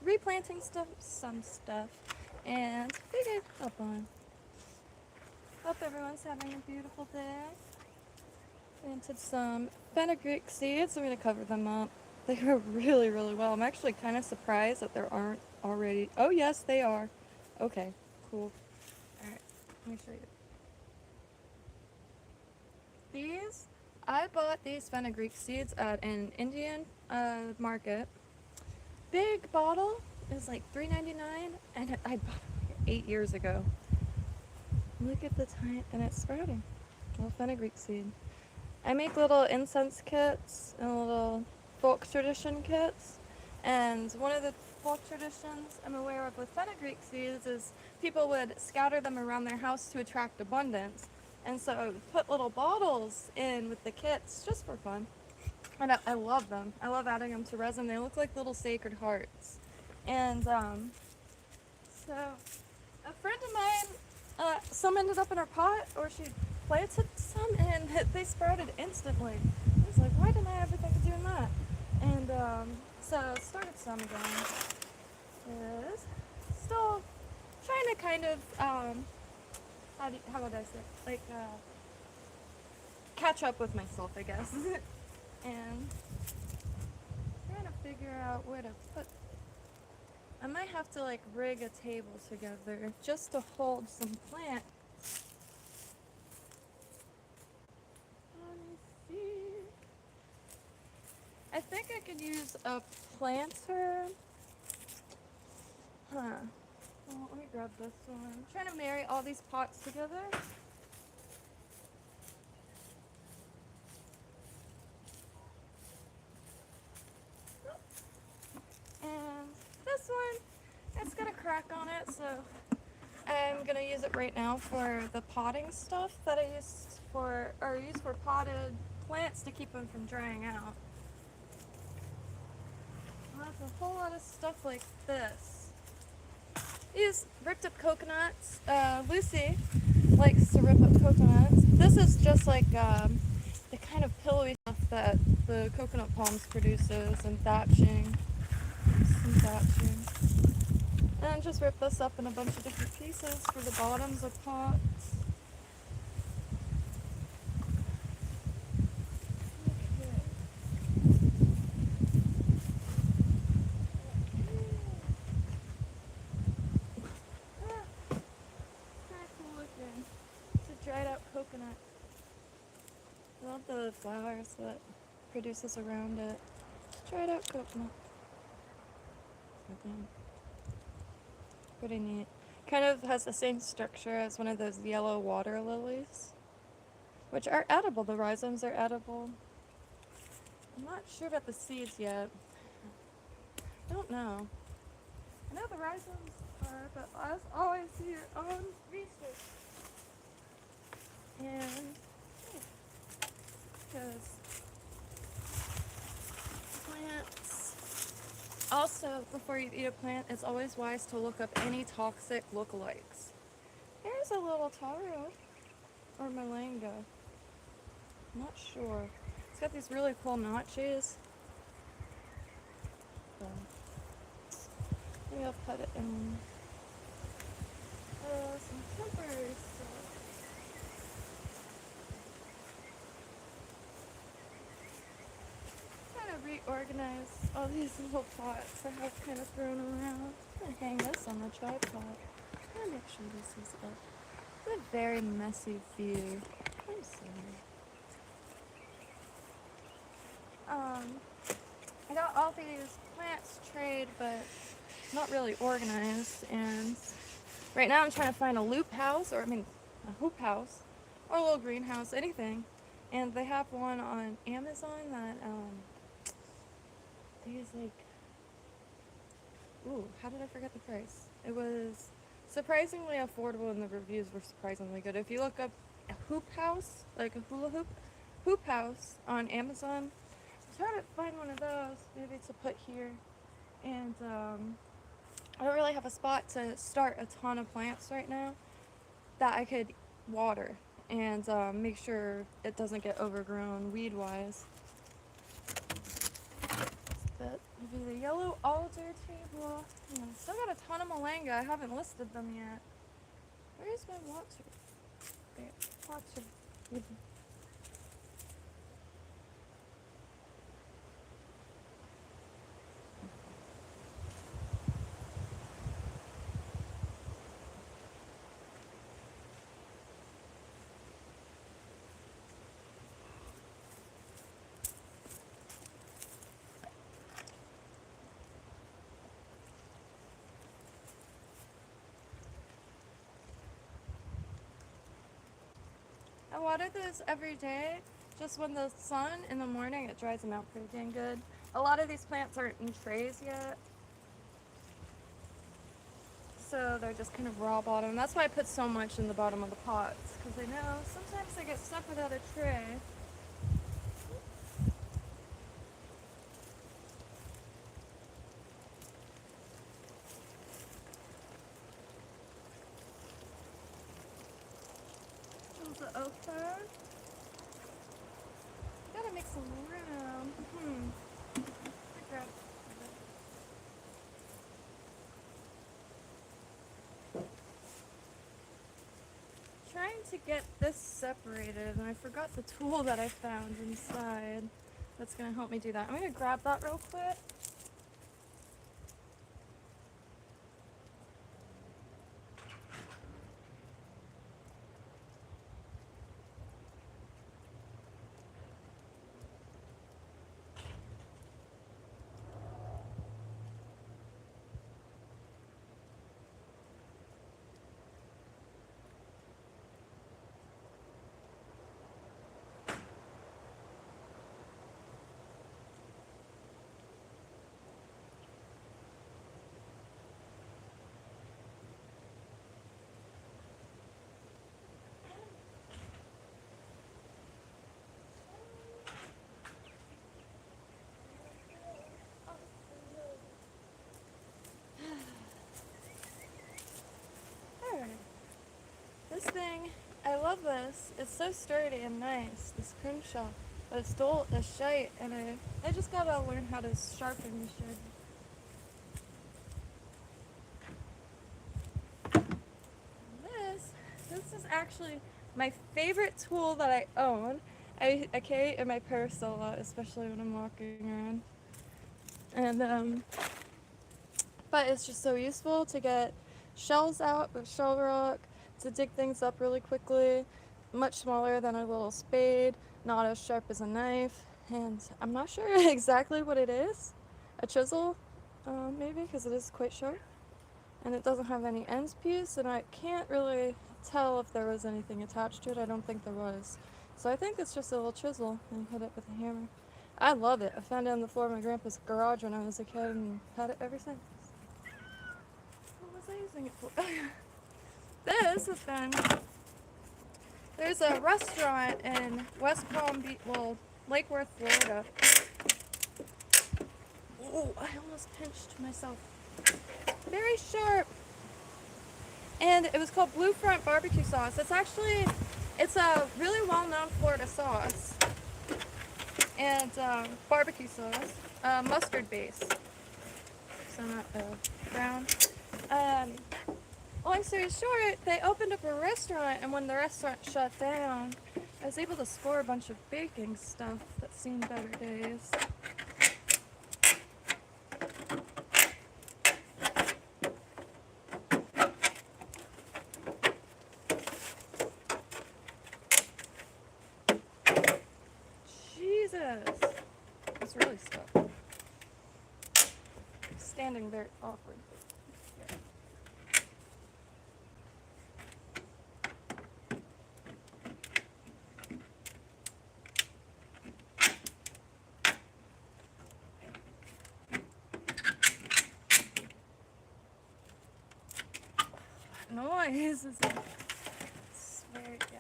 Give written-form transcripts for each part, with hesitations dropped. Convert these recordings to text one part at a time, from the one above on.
replanting some stuff, and figured hop on. Hope everyone's having a beautiful day. Planted some fenugreek seeds. I'm going to cover them up. They grow really, really well. I'm actually kind of surprised that there aren't already. Oh, yes, they are. Okay, cool. Alright, let me show you. I bought these fenugreek seeds at an Indian market. Big bottle is like $3.99, and I bought it 8 years ago. Look at the time, and it's sprouting. Little fenugreek seed. I make little incense kits and little folk tradition kits, and one of the folk traditions I'm aware of with fenugreek seeds is people would scatter them around their house to attract abundance, and so I would put little bottles in with the kits just for fun, and I love them. I love adding them to resin. They look like little sacred hearts, and so a friend of mine, some ended up in her pot, or she planted some, and they sprouted instantly. I was like, why didn't I ever think of doing that? And so started some again. Is still trying to kind of how would I say, like catch up with myself, I guess. And trying to figure out where to put. I might have to like rig a table together just to hold some plants. I think I could use a planter. Well, let me grab this one. I'm trying to marry all these pots together. And this one, it's got a crack on it, so I'm gonna use it right now for the potting stuff that I use for potted plants to keep them from drying out. There's a whole lot of stuff like this. Use ripped up coconuts. Lucy likes to rip up coconuts. This is just like the kind of pillowy stuff that the coconut palms produces, and thatching. Some thatching. And just rip this up in a bunch of different pieces for the bottoms of pots. Dried out coconut. I love the flowers that produces around it. Dried out coconut. Pretty neat. Kind of has the same structure as one of those yellow water lilies, which are edible. The rhizomes are edible. I'm not sure about the seeds yet. I don't know. I know the rhizomes are, but as always, do your own research. And because plants, also before you eat a plant, it's always wise to look up any toxic lookalikes. Here's a little Taro or Malanga. I'm not sure. It's got these really cool notches. So maybe I'll put it in some temporary stuff. Reorganize all these little pots I have kind of thrown around. I'm going to hang this on the tripod. I'm going to make sure this is up. It's a very messy view. I'm sorry. I got all these plants trade, but not really organized. And right now I'm trying to find a loop house, a hoop house, or a little greenhouse, anything. And they have one on Amazon that, I think it's like, ooh, how did I forget the price? It was surprisingly affordable, and the reviews were surprisingly good. If you look up a hoop house, like a hula hoop house on Amazon, try to find one of those, maybe to put here. And I don't really have a spot to start a ton of plants right now that I could water and make sure it doesn't get overgrown weed-wise. That would be the yellow alder table. Still got a ton of malanga. I haven't listed them yet. Where's my water? There, water. I water those every day. Just when the sun in the morning, it dries them out pretty dang good. A lot of these plants aren't in trays yet, so they're just kind of raw bottom. That's why I put so much in the bottom of the pots, because I know sometimes they get stuck without a tray. There's the oak there. Gotta make some room. Grab trying to get this separated, and I forgot the tool that I found inside that's gonna help me do that. I'm gonna grab that real quick. This thing, I love this. It's so sturdy and nice, this crimshaw. But it's dull as shite, and I just gotta learn how to sharpen the shit. This is actually my favorite tool that I own. I carry it in my purse a lot, especially when I'm walking around. And but it's just so useful to get shells out with shell rock, to dig things up really quickly, much smaller than a little spade, not as sharp as a knife, and I'm not sure exactly what it is. A chisel, maybe, because it is quite sharp, and it doesn't have any end piece, and I can't really tell if there was anything attached to it. I don't think there was. So I think it's just a little chisel, and hit it with a hammer. I love it. I found it on the floor of my grandpa's garage when I was a kid, and had it ever since. What was I using it for? This has been, there's a restaurant in West Palm Beach, well, Lake Worth, Florida. Oh, I almost pinched myself. Very sharp. And it was called Blue Front barbecue sauce. It's a really well-known Florida sauce. And barbecue sauce, mustard base. So not brown. Long story short, they opened up a restaurant, and when the restaurant shut down, I was able to score a bunch of baking stuff that's seen better days. Jesus! It's really stuck. Standing very awkward. Noise is very, yeah.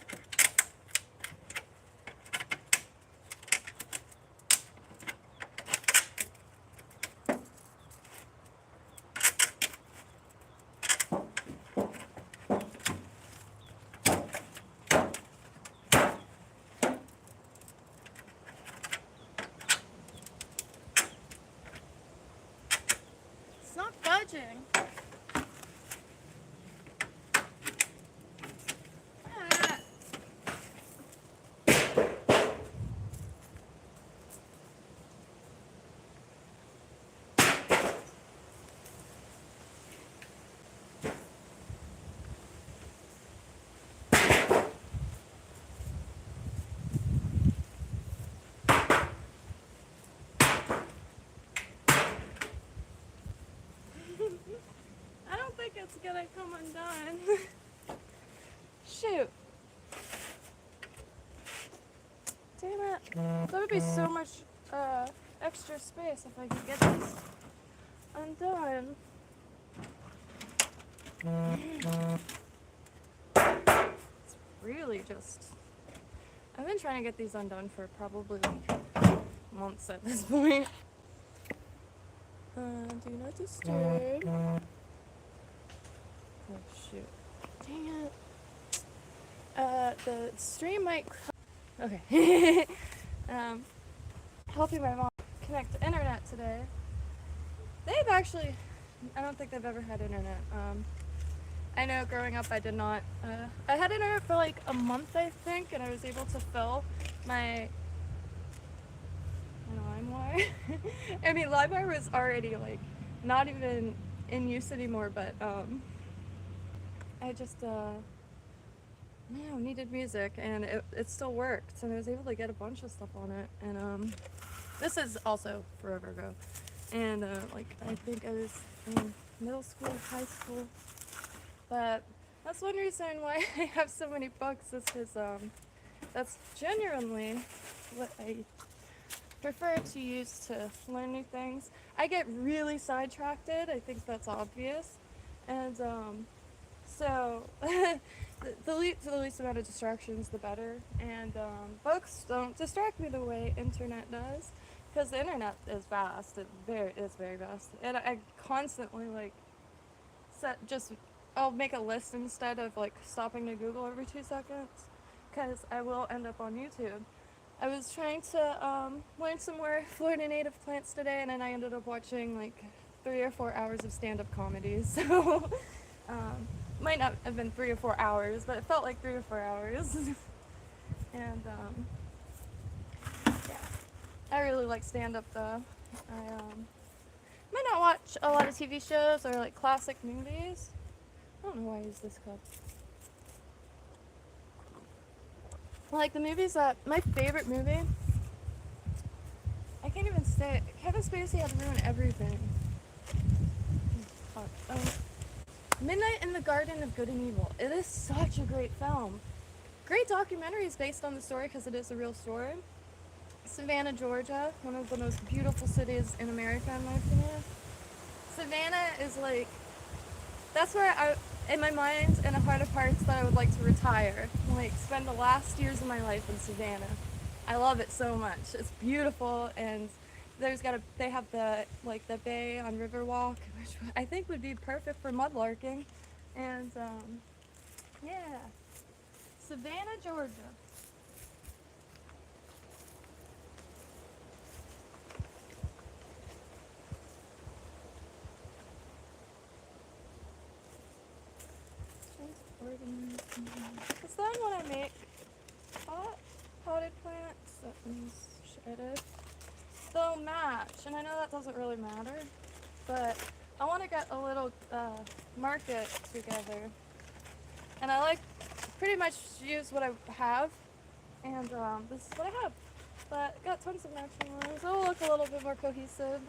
It's not fun fudging. Ah. I don't think it's gonna come undone. Shoot. Damn it. That would be so much extra space if I could get this undone. It's really just... I've been trying to get these undone for probably like months at this point. Do not disturb. Oh shoot. Dang it. The stream might... Okay. Helping my mom connect to internet today. They've actually... I don't think they've ever had internet. I know growing up I did not... I had internet for like a month, I think, and I was able to fill my... LimeWire. I mean, LimeWire was already like not even in use anymore, but I just needed music, and it still worked, and I was able to get a bunch of stuff on it. And this is also forever ago, and like I think I was in middle school, high school, but that's one reason why I have so many books, is because that's genuinely what I prefer to use to learn new things. I get really sidetracked, I think that's obvious, and so the least amount of distractions the better, and books don't distract me the way internet does, because the internet is vast. It's very vast, and I constantly like I'll make a list instead of like stopping to Google every 2 seconds, because I will end up on YouTube. I was trying to learn some more Florida native plants today, and then I ended up watching like 3 or 4 hours of stand-up comedy. So might not have been 3 or 4 hours, but it felt like 3 or 4 hours. And yeah, I really like stand-up though. I might not watch a lot of TV shows or like classic movies. I don't know why I use this cup. Like the movies that, my favorite movie, I can't even say it. Kevin Spacey had to ruin everything. Midnight in the Garden of Good and Evil. It is such a great film. Great documentary is based on the story because it is a real story. Savannah, Georgia, one of the most beautiful cities in America in my opinion. Savannah is like, that's where I, in my mind and a heart of hearts, that I would like to retire, like spend the last years of my life in Savannah. I love it so much. It's beautiful, and they have the bay on Riverwalk, which I think would be perfect for mudlarking. And yeah, Savannah, Georgia. Because then when I make potted plants, that means shredded, they'll match. And I know that doesn't really matter, but I want to get a little market together. And I like pretty much use what I have, and this is what I have. But got tons of matching ones. It'll look a little bit more cohesive.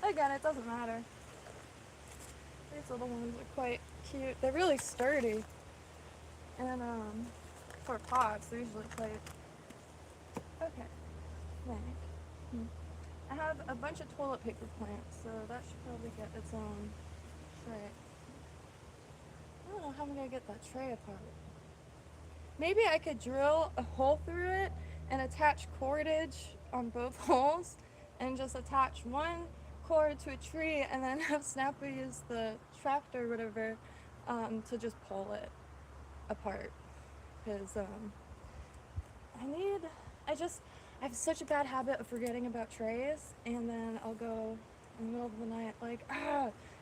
And again, it doesn't matter. These little ones are quite cute. They're really sturdy. And for pots, they're usually quite... Okay. I have a bunch of toilet paper plants, so that should probably get its own tray. I don't know how I'm going to get that tray apart. Maybe I could drill a hole through it and attach cordage on both holes, and just attach one cord to a tree, and then have Snapper use the tractor or whatever to just pull it apart. Because I have such a bad habit of forgetting about trays, and then I'll go in the middle of the night like,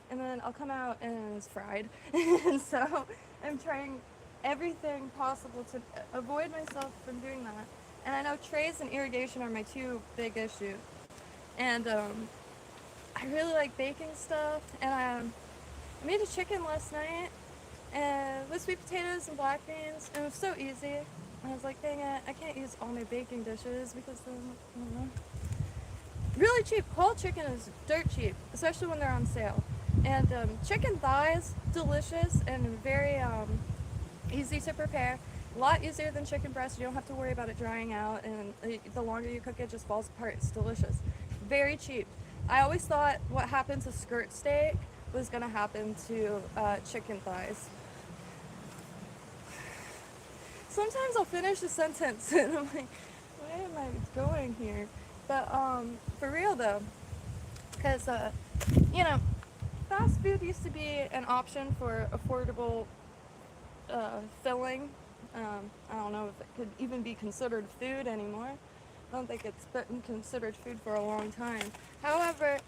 and then I'll come out and it's fried. And so I'm trying everything possible to avoid myself from doing that. And I know trays and irrigation are my two big issues. And I really like baking stuff, and I made a chicken last night and with sweet potatoes and black beans, and it was so easy. I was like, dang it, I can't use all my baking dishes because then, I don't know. Really cheap. Whole chicken is dirt cheap, especially when they're on sale. And chicken thighs, delicious and very easy to prepare. A lot easier than chicken breast. You don't have to worry about it drying out, and the longer you cook it, it just falls apart. It's delicious. Very cheap. I always thought what happened to skirt steak was going to happen to chicken thighs. Sometimes I'll finish a sentence and I'm like, where am I going here? But for real though, because you know, fast food used to be an option for affordable filling. I don't know if it could even be considered food anymore. I don't think it's been considered food for a long time. However,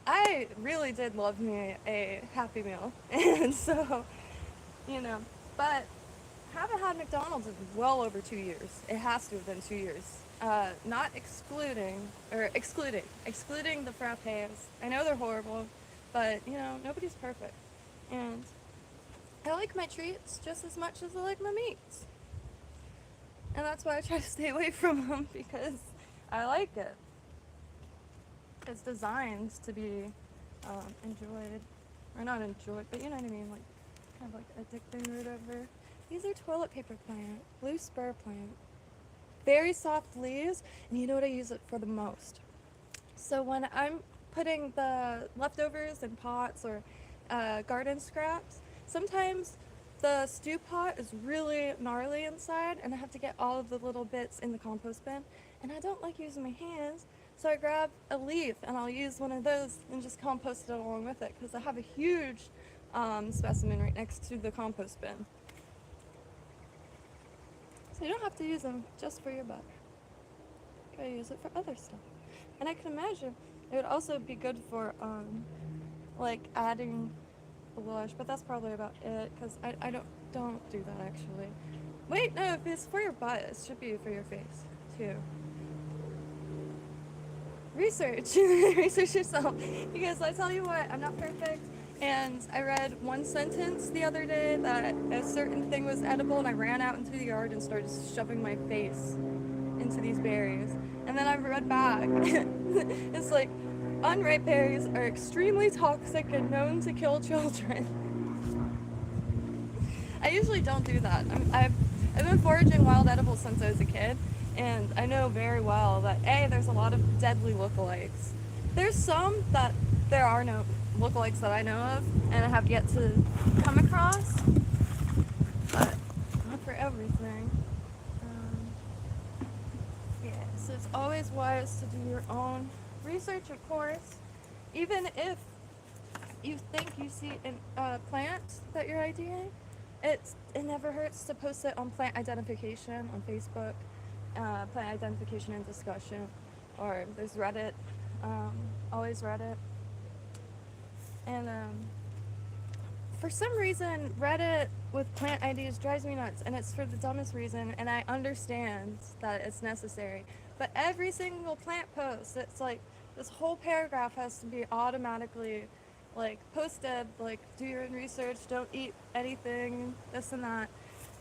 I really did love me a Happy Meal, and so, you know, but haven't had McDonald's in well over 2 years. It has to have been 2 years. Not excluding the frappes. I know they're horrible, but, you know, nobody's perfect. And I like my treats just as much as I like my meats. And that's why I try to stay away from them, because I like it. It's designed to be enjoyed. Or not enjoyed, but you know what I mean, like kind of like addicting or whatever. These are toilet paper plant, blue spur plant. Very soft leaves, and you know what I use it for the most? So when I'm putting the leftovers in pots or garden scraps, sometimes the stew pot is really gnarly inside, and I have to get all of the little bits in the compost bin, and I don't like using my hands, so I grab a leaf and I'll use one of those and just compost it along with it, because I have a huge specimen right next to the compost bin. So you don't have to use them just for your butt. You gotta use it for other stuff. And I can imagine it would also be good for like adding blush, but that's probably about it, because I don't do that actually. Wait, no, if it's for your butt, it should be for your face too. Research. Research yourself. Because I tell you what, I'm not perfect. And I read one sentence the other day that a certain thing was edible, and I ran out into the yard and started shoving my face into these berries. And then I read back. It's like, unripe berries are extremely toxic and known to kill children. I usually don't do that. I've been foraging wild edibles since I was a kid, and I know very well that there's a lot of deadly lookalikes. There's some that there are no lookalikes that I know of, and I have yet to come across, but not for everything. Yeah, so it's always wise to do your own research, of course. Even if you think you see a plant that you're IDing, it never hurts to post it on plant identification on Facebook, plant identification and discussion, or there's Reddit, always Reddit. And for some reason, Reddit with plant IDs drives me nuts, and it's for the dumbest reason, and I understand that it's necessary. But every single plant post, it's like this whole paragraph has to be automatically like posted, like do your own research, don't eat anything, this and that.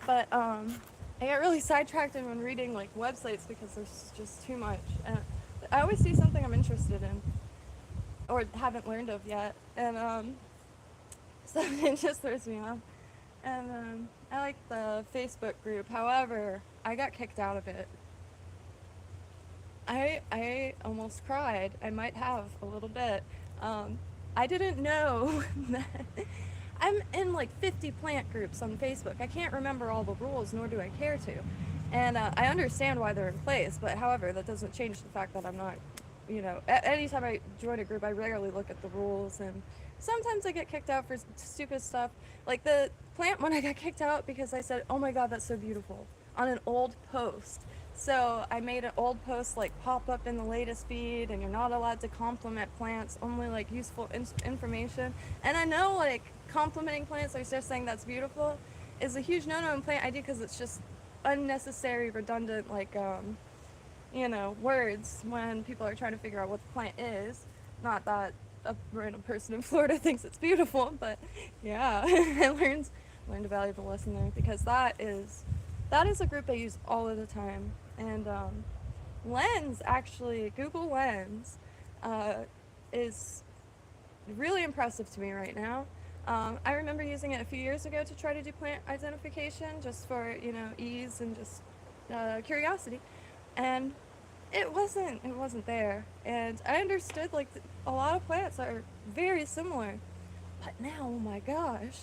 But I get really sidetracked when reading like websites because there's just too much. And I always see something I'm interested in or haven't learned of yet, and so it just throws me off. And I like the Facebook group. However, I got kicked out of it. I almost cried. I might have a little bit. I didn't know that I'm in like 50 plant groups on Facebook. I can't remember all the rules, nor do I care to. And I understand why they're in place, but however, that doesn't change the fact that I'm not, you know, anytime I join a group, I rarely look at the rules, and sometimes I get kicked out for stupid stuff. Like the plant one, I got kicked out because I said, oh my god, that's so beautiful, on an old post So I made an old post like pop up in the latest feed, and you're not allowed to compliment plants, only like useful information. And I know like complimenting plants, like just saying that's beautiful, is a huge no-no in plant ID because it's just unnecessary, redundant, like you know, words when people are trying to figure out what the plant is. Not that a random person in Florida thinks it's beautiful, but yeah, I learned a valuable lesson there, because that is a group I use all of the time. And Lens, actually, Google Lens, is really impressive to me right now. I remember using it a few years ago to try to do plant identification, just for, you know, ease and just curiosity, and it wasn't there. And I understood like a lot of plants are very similar, but now, oh my gosh,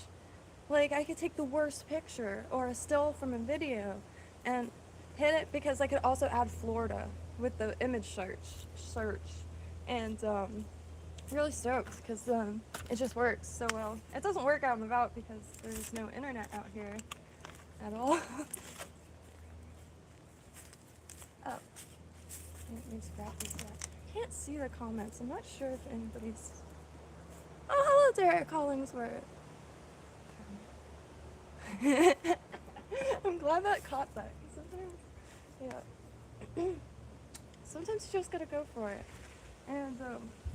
like I could take the worst picture or a still from a video and hit it, because I could also add Florida with the image search, and really stoked, because it just works so well. It doesn't work out and about because there's no internet out here at all. Oh, let me scrap this up. Can't see the comments. I'm not sure if anybody's. Oh, hello, Derek Collingsworth. I'm glad that caught that. Sometimes, yeah. Sometimes you just gotta go for it. And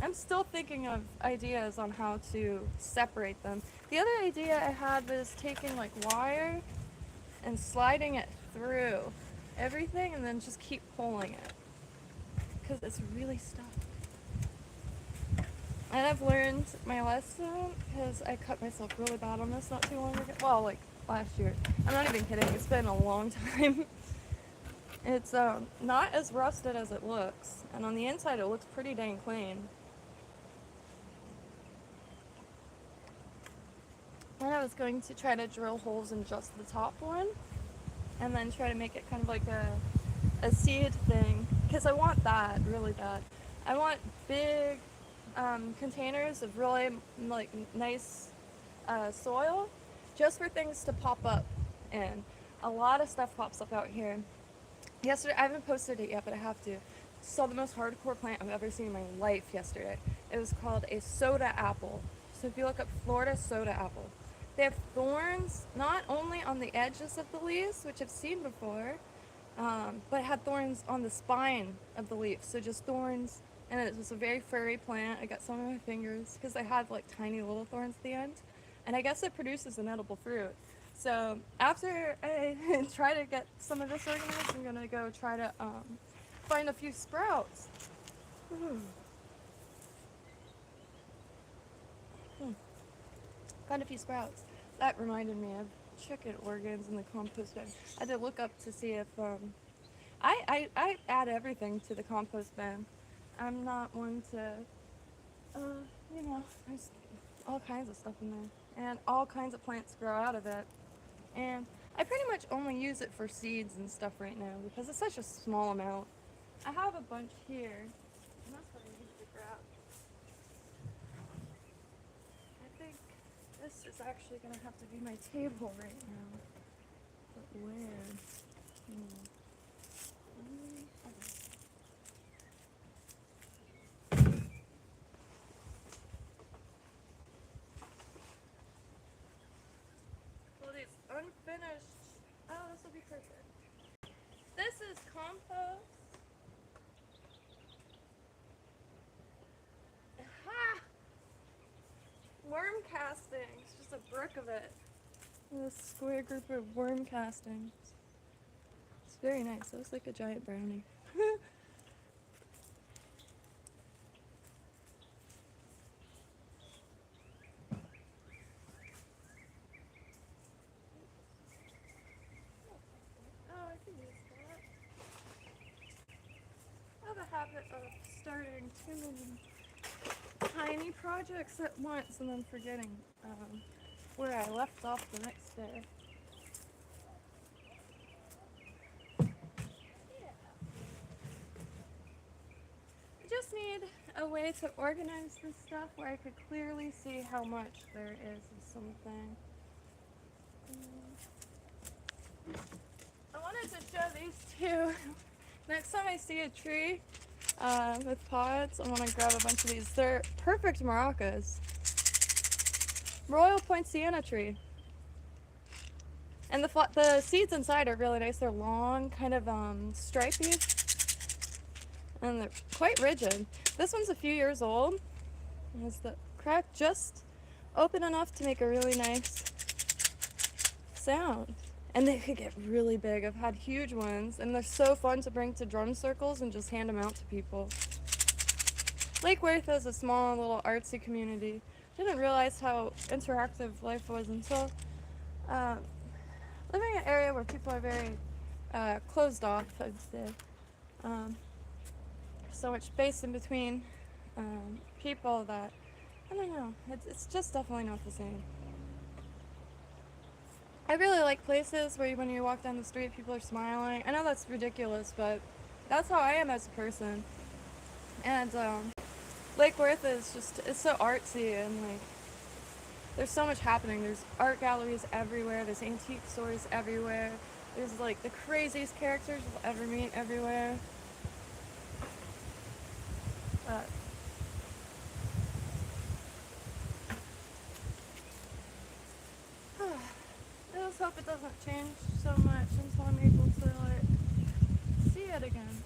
I'm still thinking of ideas on how to separate them. The other idea I had was taking like wire and sliding it through everything, and then just keep pulling it, because it's really stuck. And I've learned my lesson, because I cut myself really bad on this not too long ago. Well, like last year. I'm not even kidding. It's been a long time. It's not as rusted as it looks, and on the inside it looks pretty dang clean. And I was going to try to drill holes in just the top one, and then try to make it kind of like a seed thing, because I want that really bad. I want big containers of really like nice soil, just for things to pop up in. A lot of stuff pops up out here. Yesterday, I haven't posted it yet, but I have to. Saw the most hardcore plant I've ever seen in my life yesterday. It was called a soda apple. So if you look up Florida soda apple, they have thorns not only on the edges of the leaves, which I've seen before, but it had thorns on the spine of the leaf. So just thorns, and it was a very furry plant. I got some on my fingers because they had like tiny little thorns at the end, and I guess it produces an edible fruit. So after I try to get some of this organized, I'm gonna go try to find a few sprouts. Found a few sprouts. That reminded me of chicken organs in the compost bin. I had to look up to see if I add everything to the compost bin. I'm not one to you know, there's all kinds of stuff in there, and all kinds of plants grow out of it. And I pretty much only use it for seeds and stuff right now, because it's such a small amount. I have a bunch here, and that's what I need to grab. I think this is actually going to have to be my table right now. But where? Well, these unfinished. Oh, this will be perfect. This is compost. Ha! Worm castings. Just a brick of it. This square group of worm castings. It's very nice. It looks like a giant brownie. Oh, I can use that. I have a habit of starting too many tiny projects at once and then forgetting where I left off the next day. Yeah. I just need a way to organize this stuff where I could clearly see how much there is of something. I wanted to show these two Next time I see a tree with pods, I want to grab a bunch of these. They're perfect maracas. Royal Poinciana tree. And the seeds inside are really nice. They're long, kind of stripy, and they're quite rigid. This one's a few years old. It has the crack just open enough to make a really nice sound. And they could get really big. I've had huge ones, and they're so fun to bring to drum circles and just hand them out to people. Lake Worth is a small little artsy community. Didn't realize how interactive life was until living in an area where people are very closed off, I'd say. So much space in between people that, I don't know, it's just definitely not the same. I really like places where when you walk down the street, people are smiling. I know that's ridiculous, but that's how I am as a person. And Lake Worth is just, it's so artsy, and like, there's so much happening. There's art galleries everywhere, there's antique stores everywhere, there's like the craziest characters you'll ever meet everywhere. But I just hope it doesn't change so much until I'm able to like see it again.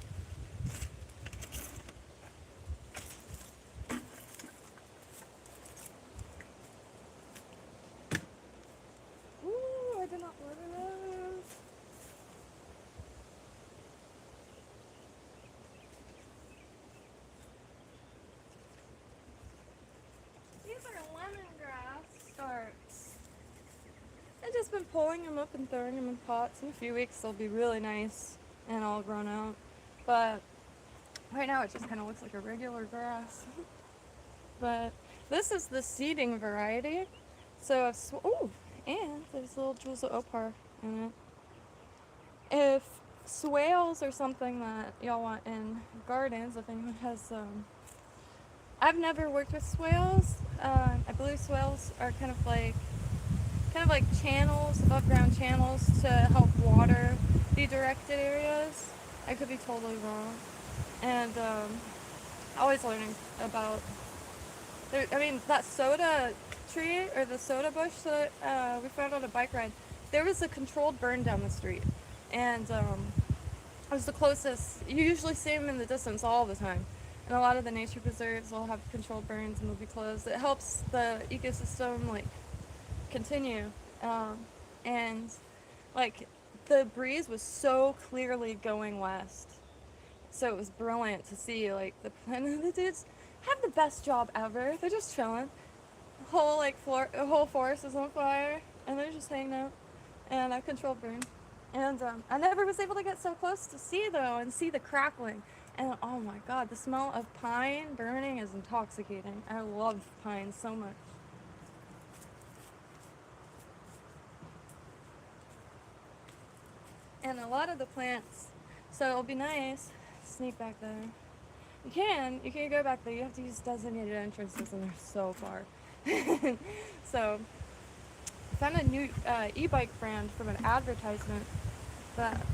Ooh, I did not order those. These are lemongrass starts. I've just been pulling them up and throwing them in pots. In a few weeks they'll be really nice and all grown out. But right now it just kind of looks like a regular grass. But this is the seeding variety. So oh, and there's little jewels of opar in it. If swales are something that y'all want in gardens, if anyone has I've never worked with swales. I believe swales are kind of like channels, above ground channels to help water the directed areas. I could be totally wrong. And always learning about, that soda tree, or the soda bush that we found on a bike ride, there was a controlled burn down the street. And it was the closest. You usually see them in the distance all the time. And a lot of the nature preserves will have controlled burns and will be closed. It helps the ecosystem like continue. And like the breeze was so clearly going west. So it was brilliant to see like the dudes have the best job ever. They're just chilling. The whole forest is on fire and they're just hanging out. And I controlled burn. And I never was able to get so close to see though and see the crackling. And oh my god, the smell of pine burning is intoxicating. I love pine so much. And a lot of the plants, so it'll be nice. Sneak back there. You can go back there. You have to use designated entrances and they're so far. So I found a new e-bike brand from an advertisement that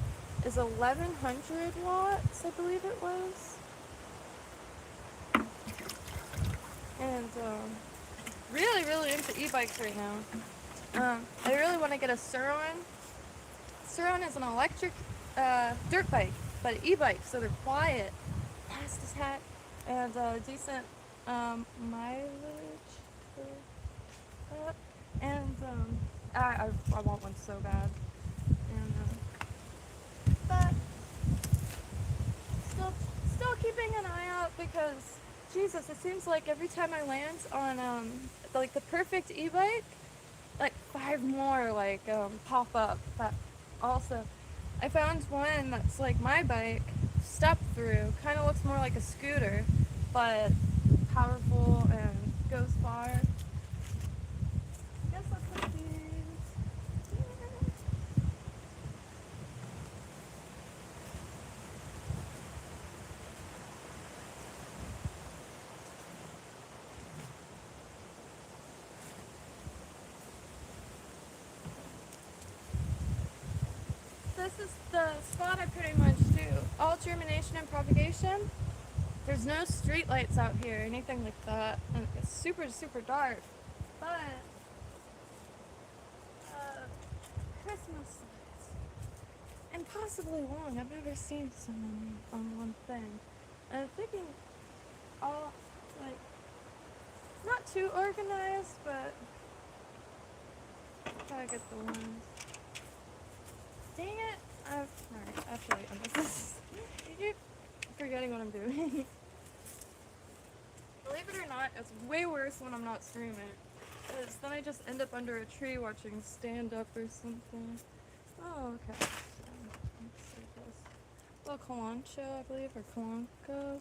is 1100 watts, I believe it was. And really into e-bikes right now. I really want to get a Surron. Surron is an electric dirt bike, but e-bike, so they're quiet, fast as heck, and decent mileage. And I want one so bad. And but still keeping an eye out because Jesus, it seems like every time I land on like the perfect e-bike, like 5 more like pop up. But also, I found one that's like my bike, step through, kind of looks more like a scooter, but powerful and goes far. I guess I'll put these. This this is the spot I pretty much do all germination and propagation. There's no street lights out here, anything like that, and it's super, super dark. But Christmas lights, and possibly long. I've never seen so many on one thing. And I'm thinking all like not too organized, but gotta get the ones. Dang it! Alright, actually, I keep forgetting what I'm doing. Believe it or not, it's way worse when I'm not streaming. Because then I just end up under a tree watching stand-up or something. Oh, okay. So, let's see this. Little Kalancho, I believe, or Kalanko.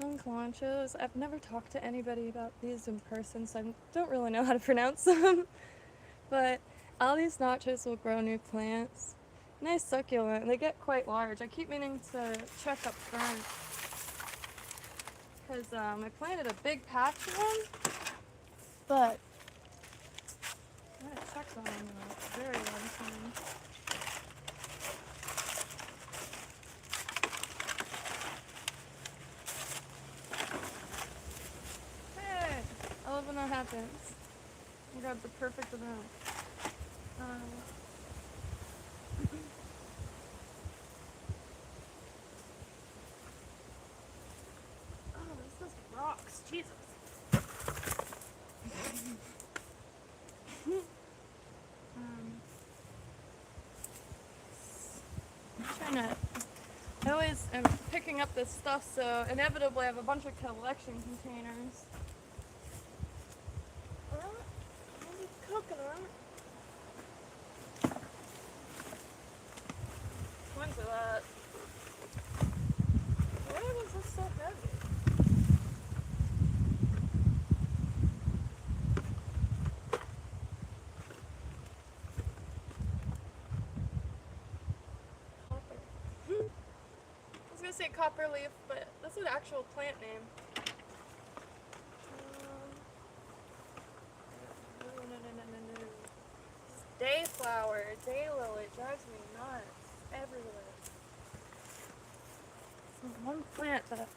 Kalanchos. I've never talked to anybody about these in person, so I don't really know how to pronounce them. But all these nachos will grow new plants. Nice succulent. They get quite large. I keep meaning to check up front. Because I planted a big patch of them, but I haven't checked on them in a very long time. Hey! I love when that happens. I got the perfect amount. Rocks, Jesus. I'm trying to. I always am picking up this stuff, so inevitably I have a bunch of collection containers. Maybe coconut. When's that? Why was this so heavy? Say copper leaf, but that's an actual plant name. Dayflower, daylily, it drives me nuts everywhere. It's one plant that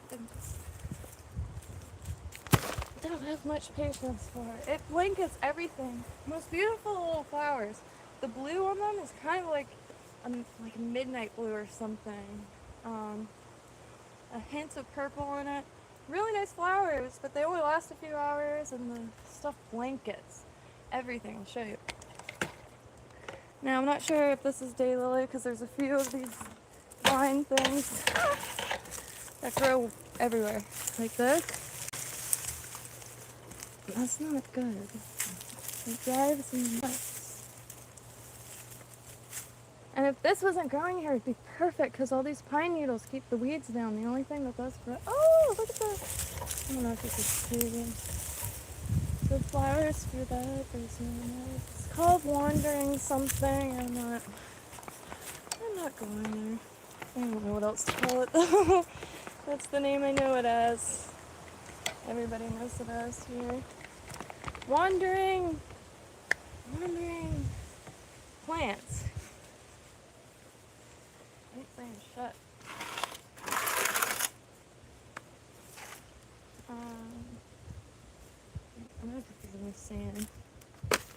I don't have much patience for. It blankets everything. Most beautiful little flowers. The blue on them is kind of like a midnight blue or something. A hint of purple in it. Really nice flowers, but they only last a few hours, and the stuff blankets everything. I'll show you. Now, I'm not sure if this is daylily because there's a few of these vine things that grow everywhere, like this. That's not good. It drives me nuts. And if this wasn't growing here, it'd be perfect because all these pine needles keep the weeds down. The only thing that does grow. Oh, look at that! I don't know if you can see the flowers for that. There's no. It's called wandering something. I'm not going there. I don't know what else to call it though. That's the name I know it as. Everybody knows it as here. Wandering plants. Ain't saying shut. I'm gonna put these in the sand.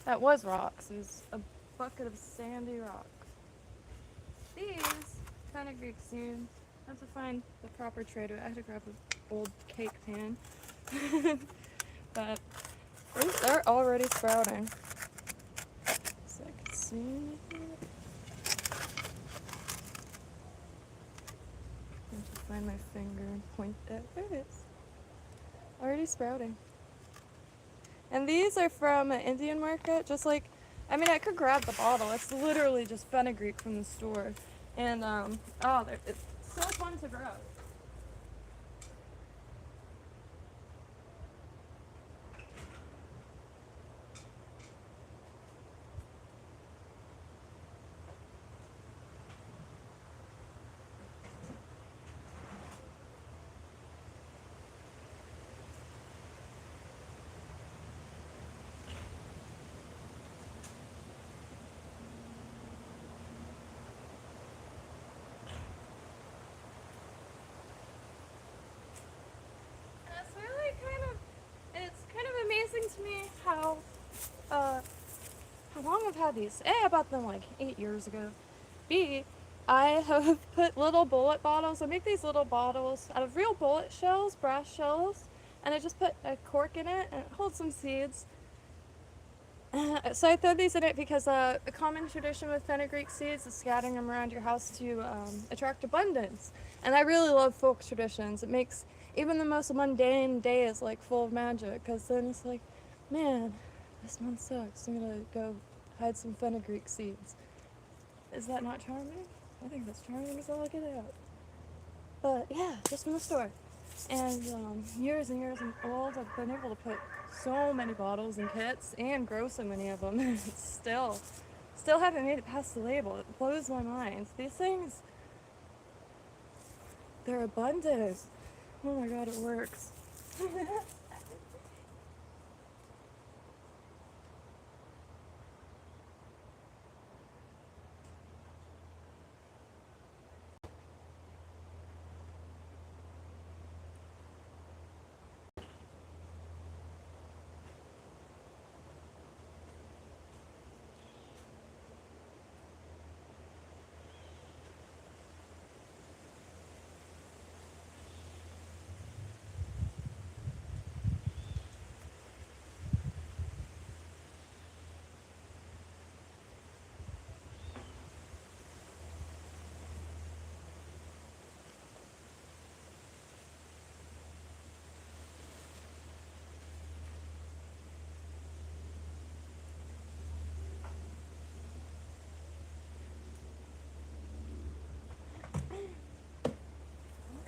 That was rocks. It was a bucket of sandy rocks. These fenugreek seeds. I have to find the proper tray to. I had to grab an old cake pan. But they're already sprouting. So I can see anything. I have to find my finger and point at. There it is. Already sprouting. And these are from an Indian market, just like, I mean, I could grab the bottle. It's literally just fenugreek from the store. And, it's so fun to grow. amazing to me how long I've had these. A, I bought them like 8 years ago. B, I have put little bullet bottles. I make these little bottles out of real bullet shells, brass shells, and I just put a cork in it and it holds some seeds. So I throw these in it because a common tradition with fenugreek seeds is scattering them around your house to attract abundance. And I really love folk traditions. It makes even the most mundane days like full of magic, because then it's like, man, this month sucks. I'm gonna go hide some fenugreek seeds. Is that not charming? I think that's charming as all get out. But yeah, just from the store. And years and years old, I've been able to put so many bottles and kits and grow so many of them. And still haven't made it past the label. It blows my mind. These things, they're abundant. Oh my god, it works.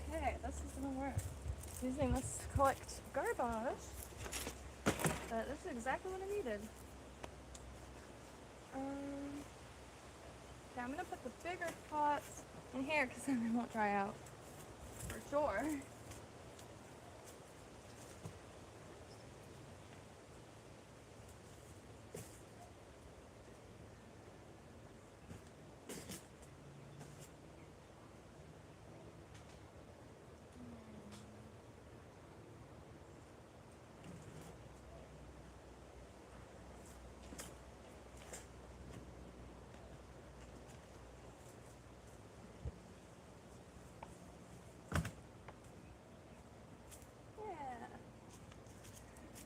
Okay, this is gonna work. Using this to collect garbage. But this is exactly what I needed. Okay, I'm gonna put the bigger pots in here because then they won't dry out for sure.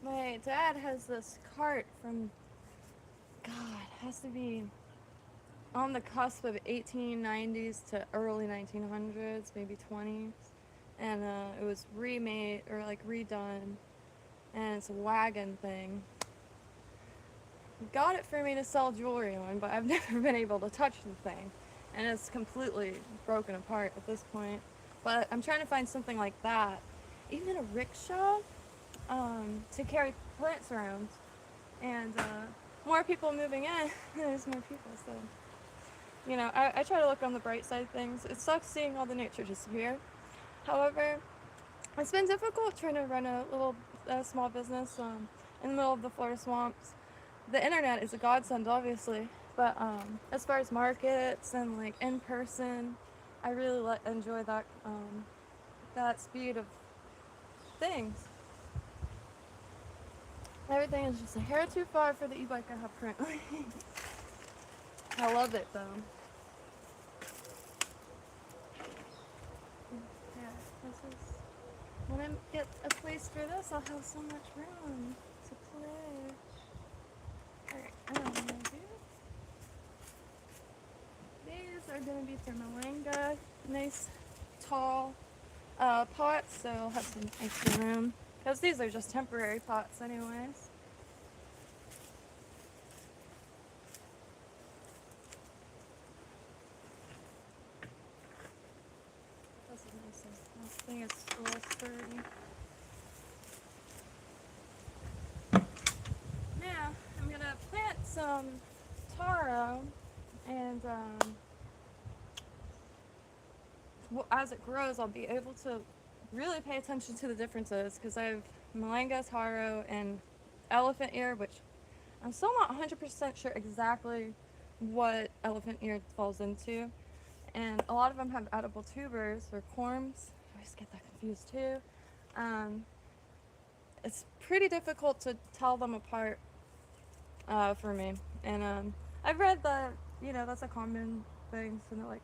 My dad has this cart from, God, has to be on the cusp of 1890s to early 1900s, maybe 20s. And it was remade, or like redone, and it's a wagon thing. He got it for me to sell jewelry on, but I've never been able to touch the thing. And it's completely broken apart at this point. But I'm trying to find something like that. Even a rickshaw. To carry plants around, and more people moving in, there's more people, so, you know, I try to look on the bright side of things. It sucks seeing all the nature disappear. However, it's been difficult trying to run a little small business in the middle of the Florida swamps. The internet is a godsend, obviously, but as far as markets and like in person, I really enjoy that that speed of things. Everything is just a hair too far for the e-bike I have currently. I love it though. Yeah, this is, when I get a place for this, I'll have so much room to play. Alright, I'm gonna do, these are gonna be for Malanga. Nice, tall pots, so I'll have some extra room. Because these are just temporary pots anyways. This is nice. This thing is a little sturdy. Now, I'm going to plant some taro, and as it grows, I'll be able to really pay attention to the differences, because I have Malanga, taro, and elephant ear, which I'm still not 100% sure exactly what elephant ear falls into. And a lot of them have edible tubers or corms. I always get that confused too. it's pretty difficult to tell them apart for me. And I've read that, you know, that's a common thing, so like,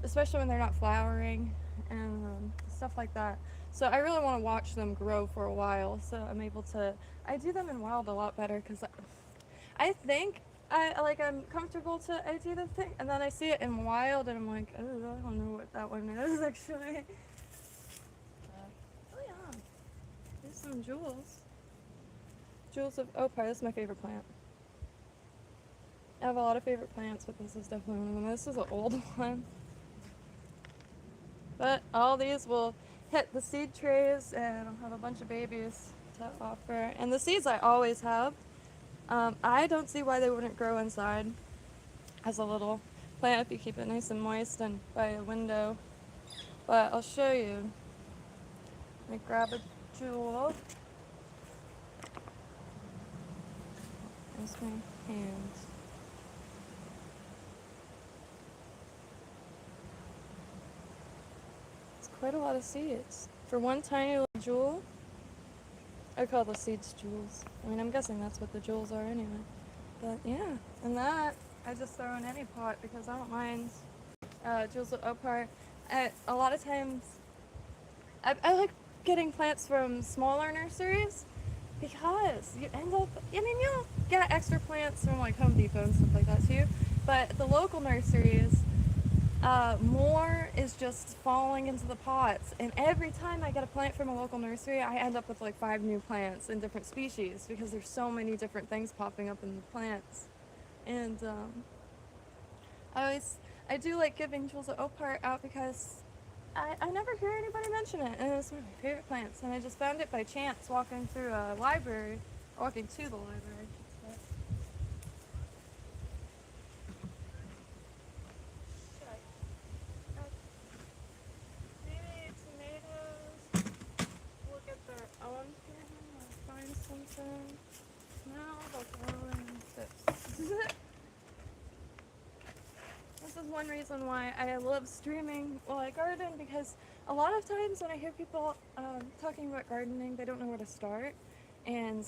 especially when they're not flowering and stuff like that. So I really want to watch them grow for a while, so I'm able to. I do them in wild a lot better because I think I'm comfortable to I do the thing, and then I see it in wild, and I'm like, oh, I don't know what that one is actually. Oh yeah, there's some jewels. Jewels of opal. This is my favorite plant. I have a lot of favorite plants, but this is definitely one of them. This is an old one. But all these will hit the seed trays, and I'll have a bunch of babies to offer. And the seeds I always have. I don't see why they wouldn't grow inside as a little plant if you keep it nice and moist and by a window. But I'll show you. Let me grab a jewel. There's my hands. It's quite a lot of seeds. For one tiny little jewel, I call the seeds jewels. I mean, I'm guessing that's what the jewels are anyway. But yeah, and that I just throw in any pot because I don't mind jewels of opal. A lot of times, I like getting plants from smaller nurseries because you end up, I mean, you'll get extra plants from like Home Depot and stuff like that too, but the local nurseries, more is just falling into the pots, and every time I get a plant from a local nursery, I end up with like 5 new plants in different species because there's so many different things popping up in the plants. And I do like giving jewels of opal out because I never hear anybody mention it, and it's one of my favorite plants, and I just found it by chance walking through a library, walking to the library. Maybe tomatoes will get their own thing, or find something. No, they'll grow in this. This is one reason why I love streaming while I garden, because a lot of times when I hear people talking about gardening, they don't know where to start, and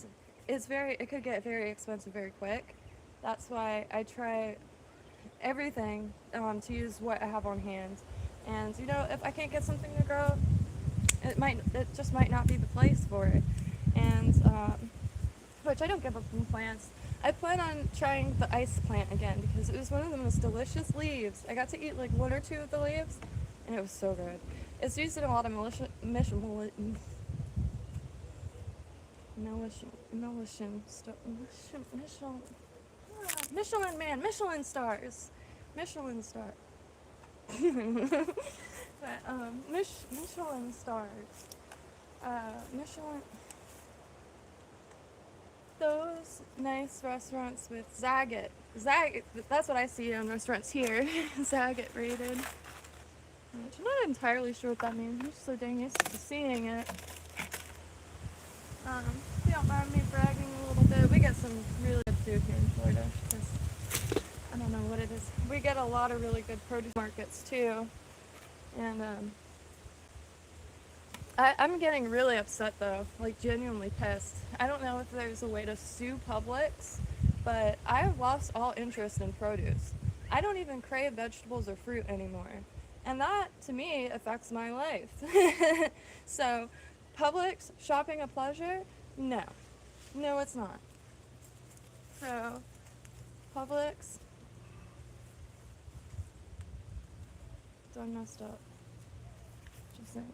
it could get very expensive very quick. That's why I try everything to use what I have on hand. And you know, if I can't get something to grow, it just might not be the place for it. And which I don't give up on plants. I plan on trying the ice plant again because it was one of the most delicious leaves. I got to eat like 1 or 2 of the leaves, and it was so good. It's used in a lot of Michelin stars. Michelin star. But Michelin stars. Michelin. Those nice restaurants with Zagat. That's what I see on restaurants here. Zagat rated. Which I'm not entirely sure what that means. I'm just so dang used to seeing it. If you don't mind me bragging a little bit, we get some really good food here in Florida. Because I don't know what it is. We get a lot of really good produce markets too. And I'm getting really upset though, like genuinely pissed. I don't know if there's a way to sue Publix, but I have lost all interest in produce. I don't even crave vegetables or fruit anymore. And that, to me, affects my life. So, Publix, shopping a pleasure? No. No, it's not. So, Publix, done messed up. Just saying.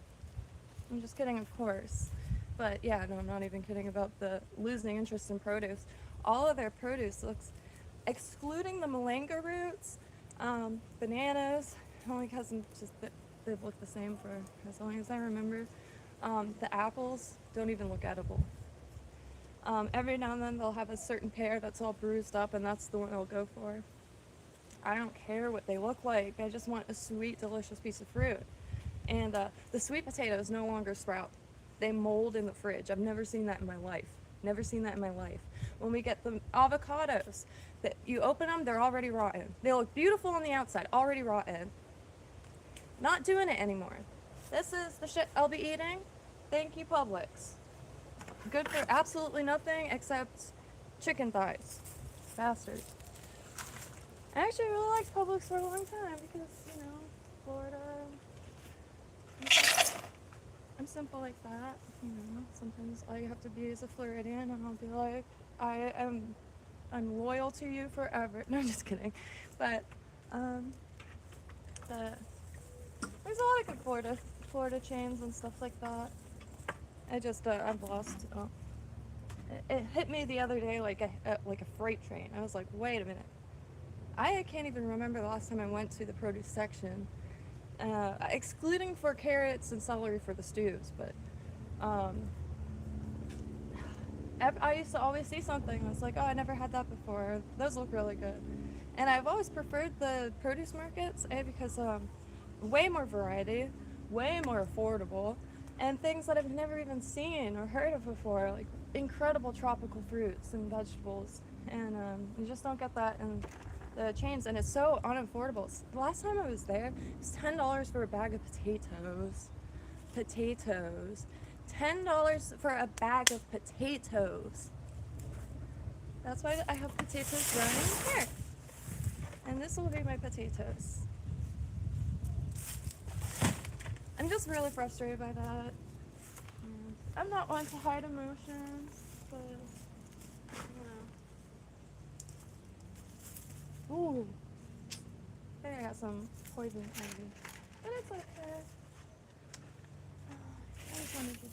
I'm just kidding, of course. But yeah, no, I'm not even kidding about the losing interest in produce. All of their produce looks, excluding the malanga roots, bananas, only because they've looked the same for as long as I remember. The apples don't even look edible. Every now and then they'll have a certain pear that's all bruised up, and that's the one I'll go for. I don't care what they look like. I just want a sweet, delicious piece of fruit. And the sweet potatoes no longer sprout. They mold in the fridge. I've never seen that in my life. Never seen that in my life. When we get the avocados, that you open them, they're already rotten. They look beautiful on the outside, already rotten. Not doing it anymore. This is the shit I'll be eating. Thank you, Publix. Good for absolutely nothing except chicken thighs. Bastards. I actually really liked Publix for a long time because, you know, Florida. I'm simple like that. You know, sometimes all you have to be is a Floridian and I'll be like, I'm loyal to you forever. No, I'm just kidding. But, there's a lot of good Florida chains and stuff like that. I've lost. It hit me the other day like a freight train. I was like, wait a minute. I can't even remember the last time I went to the produce section, excluding for carrots and celery for the stews. But I used to always see something. I was like, oh, I never had that before. Those look really good. And I've always preferred the produce markets, because way more variety, way more affordable, and things that I've never even seen or heard of before, like incredible tropical fruits and vegetables. And you just don't get that in the chains, and it's so unaffordable. The last time I was there, it was $10 for a bag of potatoes. $10 for a bag of potatoes. That's why I have potatoes growing here. And this will be my potatoes. I'm just really frustrated by that. I'm not one to hide emotions, but, you know. Ooh. I think I got some poison ivy. But it's okay. I just wanted to...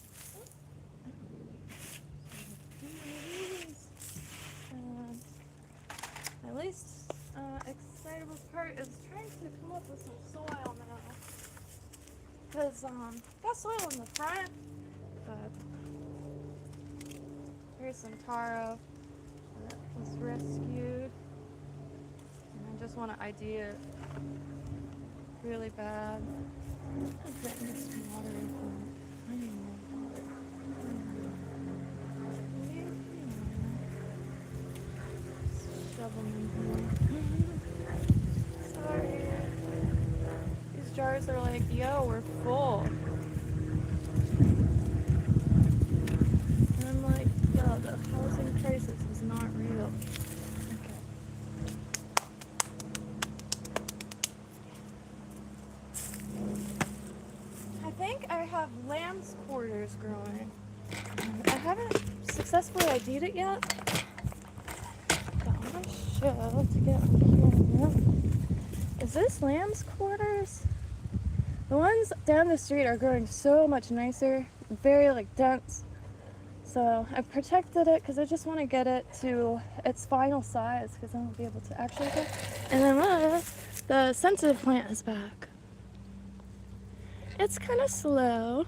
My least excitable part is trying to come up with some soil now. Because, got soil in the front, but here's some taro that was rescued. And I just want to ID it really bad. I'm getting this water in front. I need more water. Shovel in here. Sorry. These jars are like, yo, we're full. And I'm like, yo, the housing crisis is not real. Okay. I think I have lamb's quarters growing. I haven't successfully ID'd it yet. To get on camera. Is this lamb's quarters? The ones down the street are growing so much nicer, very like dense. So I've protected it because I just want to get it to its final size because then I'll be able to actually go. And then the sensitive plant is back. It's kind of slow,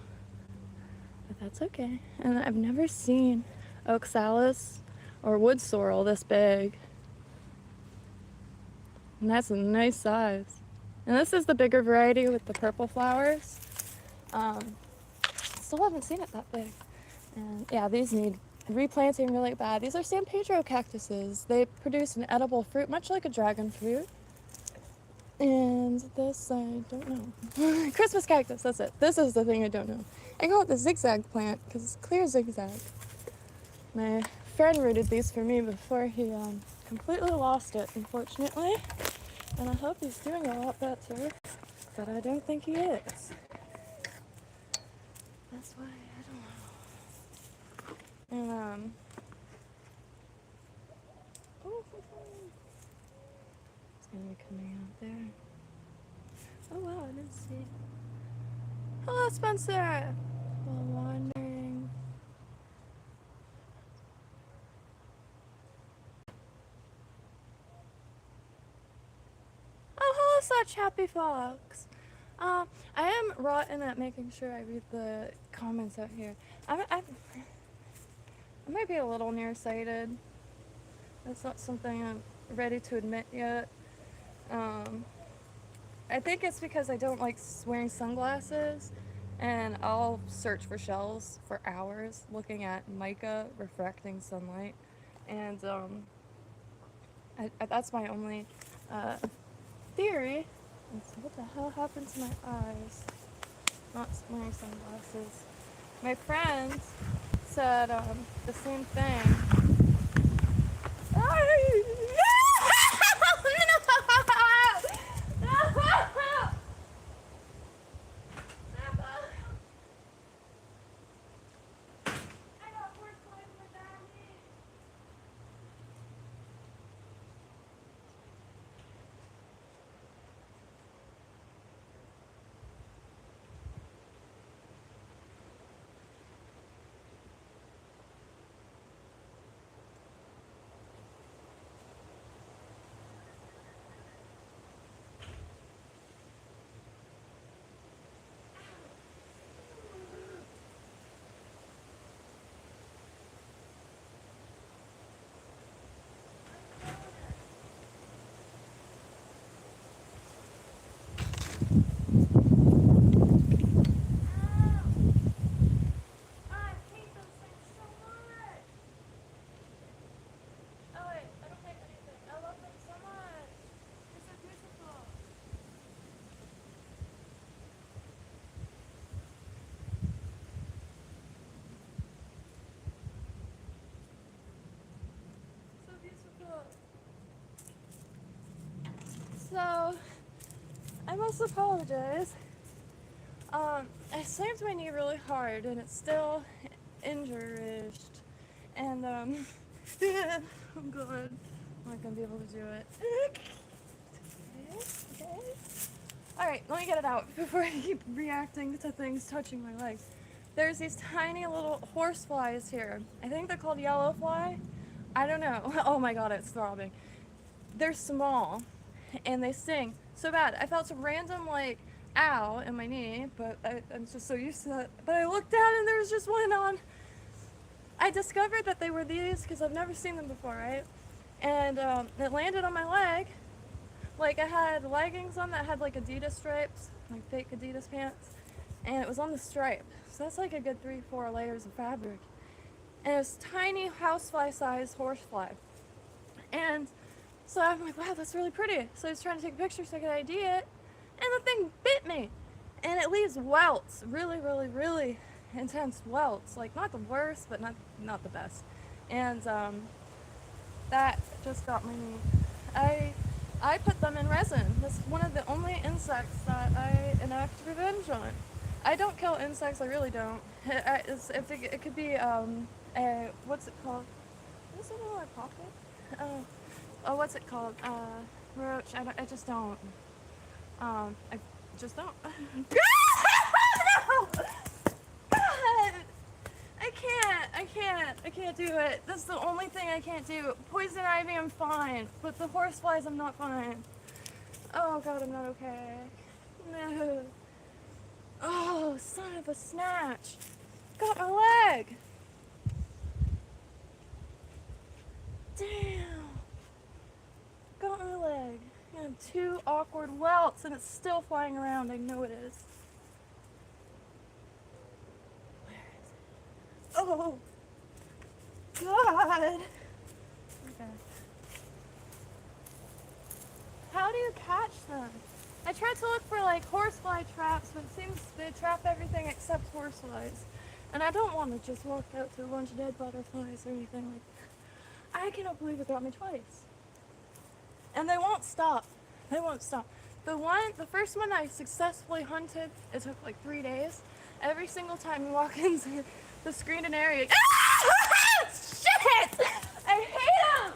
but that's okay. And I've never seen oxalis or wood sorrel this big. And that's a nice size. And this is the bigger variety with the purple flowers. Still haven't seen it that big. And yeah, these need replanting really bad. These are San Pedro cactuses. They produce an edible fruit, much like a dragon fruit. And this, I don't know. Christmas cactus, that's it. This is the thing I don't know. I call it the zigzag plant because it's clear zigzag. My friend rooted these for me before he completely lost it, unfortunately. And I hope he's doing a lot better, but I don't think he is. That's why I don't know. And it's gonna be coming out there. Oh wow, I didn't see. Hello, Spencer. While wandering. Oh, hello, such happy folks. I am rotten at making sure I read the comments out here. I might be a little nearsighted. That's not something I'm ready to admit yet. I think it's because I don't like wearing sunglasses, and I'll search for shells for hours looking at mica refracting sunlight, and that's my only theory. What the hell happened to my eyes? Not wearing sunglasses. my friend said the same thing. So, I must apologize. I slammed my knee really hard and it's still injured. And, I'm good. I'm not gonna be able to do it. Okay. Alright, let me get it out before I keep reacting to things touching my legs. There's these tiny little horse flies here. I think they're called yellow fly. I don't know. Oh my god, it's throbbing. They're small and they sting so bad. I felt a random like ow in my knee, but I'm just so used to that. But I looked down and there was just one on. I discovered that they were these because I've never seen them before, right? And it landed on my leg. Like I had leggings on that had like Adidas stripes, like fake Adidas pants, and it was on the stripe. So that's like a good 3-4 layers of fabric. And it was tiny housefly sized horsefly. And so I'm like, wow, that's really pretty. So I was trying to take a picture so I could ID it, and the thing bit me. And it leaves welts, really, really, really intense welts. Like not the worst, but not the best. And that just got my knee. I put them in resin. That's one of the only insects that I enact revenge on. I don't kill insects, I really don't. It could be, what's it called? Is it in my pocket? What's it called? Roach. I just don't. I just don't. No! God! I can't do it. That's the only thing I can't do. Poison ivy, I'm fine. But the horseflies, I'm not fine. Oh god, I'm not okay. No. Oh, son of a snatch. Got my leg. Damn. Got my leg. I have 2 awkward welts and it's still flying around. I know it is. Where is it? Oh. God. Okay. How do you catch them? I tried to look for like horsefly traps, but it seems they trap everything except horseflies. And I don't want to just walk out to a bunch of dead butterflies or anything like that. I cannot believe it got me twice. And they won't stop. They won't stop. The first one I successfully hunted, it took like 3 days. Every single time you walk into the screened area, shit! I hate them!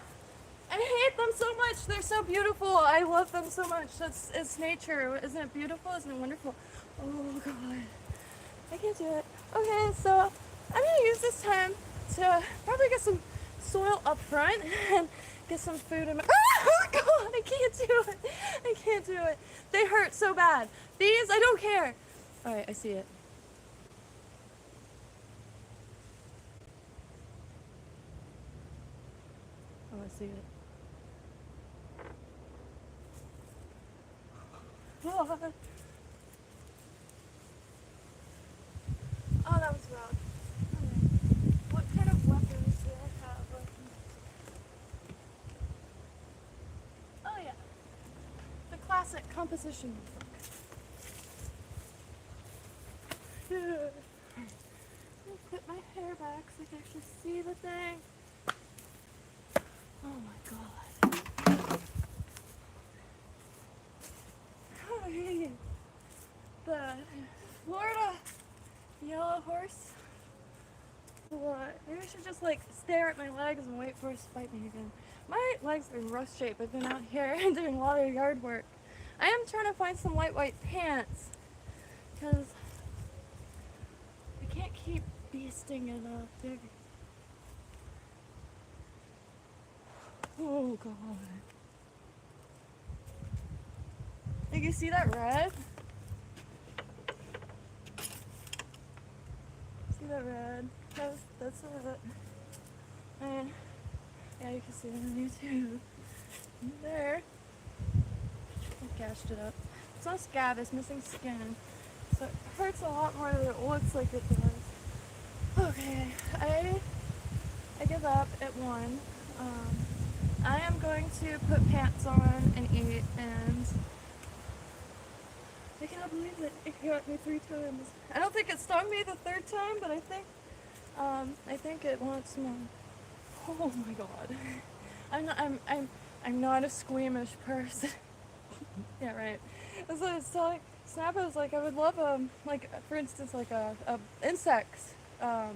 I hate them so much. They're so beautiful. I love them so much. It's nature. Isn't it beautiful? Isn't it wonderful? Oh god. I can't do it. Okay, so I'm gonna use this time to probably get some soil up front and get some food in my oh god, I can't do it. I can't do it. They hurt so bad. These, I don't care. Alright, I see it. Oh, I see it. Oh, that was rough. Okay. What kind of weapons do I have? Oh yeah. The classic composition book. put my hair back so I can actually see the thing. Oh my god. Okay. The Florida yellow horse. Maybe I should just like stare at my legs and wait for it to bite me again. My legs are in rough shape. I've been out here doing a lot of yard work. I am trying to find some light white pants because I can't keep beasting it up big. Oh god. Like, you see that red? See that red? That's it. And yeah, you can see it on YouTube. There. I gashed it up. It's not scab, it's missing skin. So it hurts a lot more than it looks like it does. Okay, I give up at 1. I am going to put pants on and eat, and I cannot believe that it got me 3 times. I don't think it stung me the 3rd time, but I think it wants more. Oh my god. I'm not a squeamish person. Yeah, right. That's what I was telling Snap. I was like, I would love like for instance, like a insects. Oh,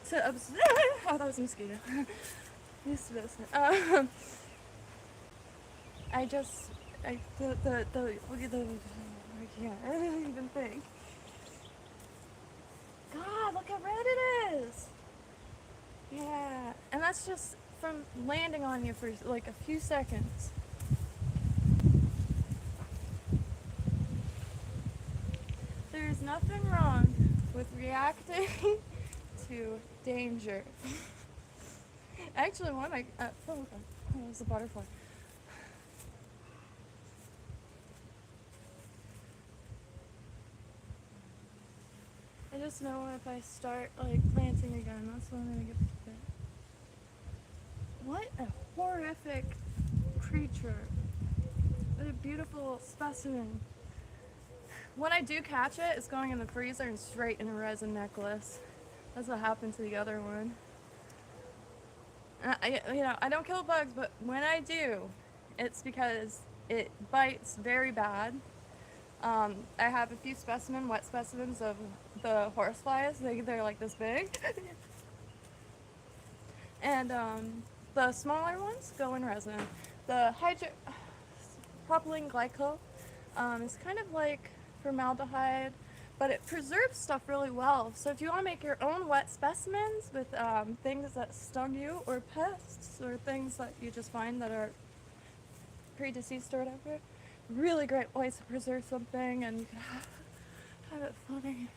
that was a mosquito. Used to this. I can't even think. God, look how red it is. Yeah, and that's just from landing on you for like a few seconds. There's nothing wrong with reacting to danger. Actually, one of my oh, it was a butterfly. I just know if I start like planting again, that's when I'm gonna get bit. What a horrific creature! What a beautiful specimen. When I do catch it, it's going in the freezer and straight in a resin necklace. That's what happened to the other one. I don't kill bugs, but when I do, it's because it bites very bad. I have a few wet specimens of the horseflies. They're like this big. And the smaller ones go in resin. The propylene glycol is kind of like formaldehyde, but it preserves stuff really well. So if you want to make your own wet specimens with things that stung you, or pests, or things that you just find that are pre-deceased or whatever, really great way to preserve something, and you can have it floating.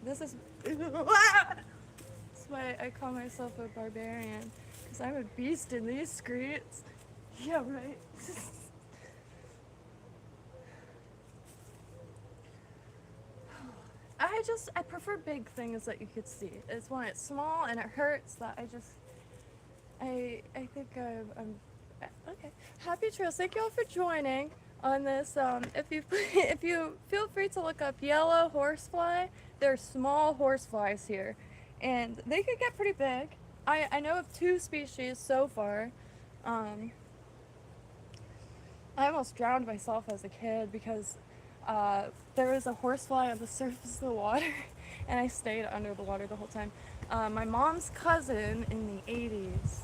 This is that's why I call myself a barbarian, because I'm a beast in these streets. Yeah, right. I prefer big things that you could see. It's when it's small and it hurts that I think I'm okay. Happy trails. Thank you all for joining on this. If you feel free to look up yellow horsefly, they're small horseflies here, and they could get pretty big. I know of 2 species so far. I almost drowned myself as a kid because there was a horsefly on the surface of the water, and I stayed under the water the whole time. My mom's cousin in the 80s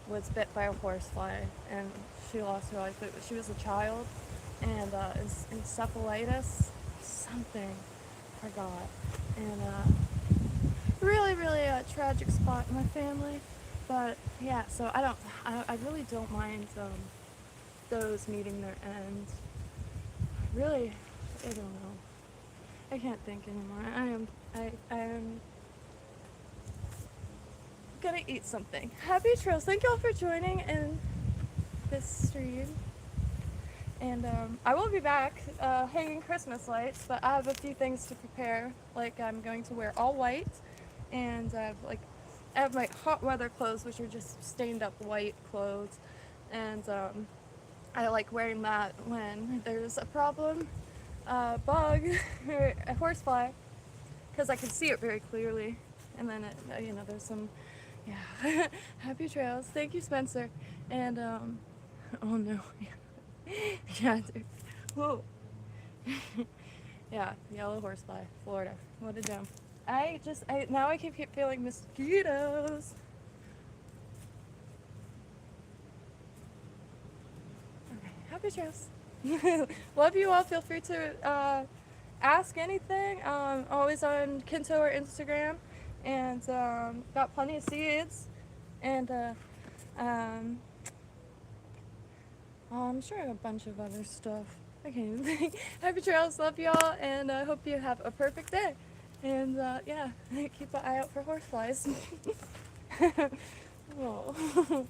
was bit by a horsefly, and she lost her life. She was a child, and encephalitis, something, I forgot. And really, really a tragic spot in my family. But yeah, so I really don't mind those meeting their end. Really, I don't know. I can't think anymore. I am gonna eat something. Happy trails. Thank you all for joining in this stream. And I will be back hanging Christmas lights, but I have a few things to prepare. Like, I'm going to wear all white, and I have my hot weather clothes, which are just stained up white clothes, and I like wearing that when there's a problem, bug, or a horsefly, because I can see it very clearly. And then, you know, there's some, yeah, happy trails. Thank you, Spencer. And, oh no. Yeah, dude. Whoa. Yeah, yellow horsefly, Florida. What a gem. Now I keep feeling mosquitoes. Okay, happy trails. Love you all. Feel free to ask anything. Always on KYNTO or Instagram. And got plenty of seeds. And I'm sure a bunch of other stuff. Okay, happy trails. Love y'all. And I hope you have a perfect day. And yeah, keep an eye out for horseflies. Oh.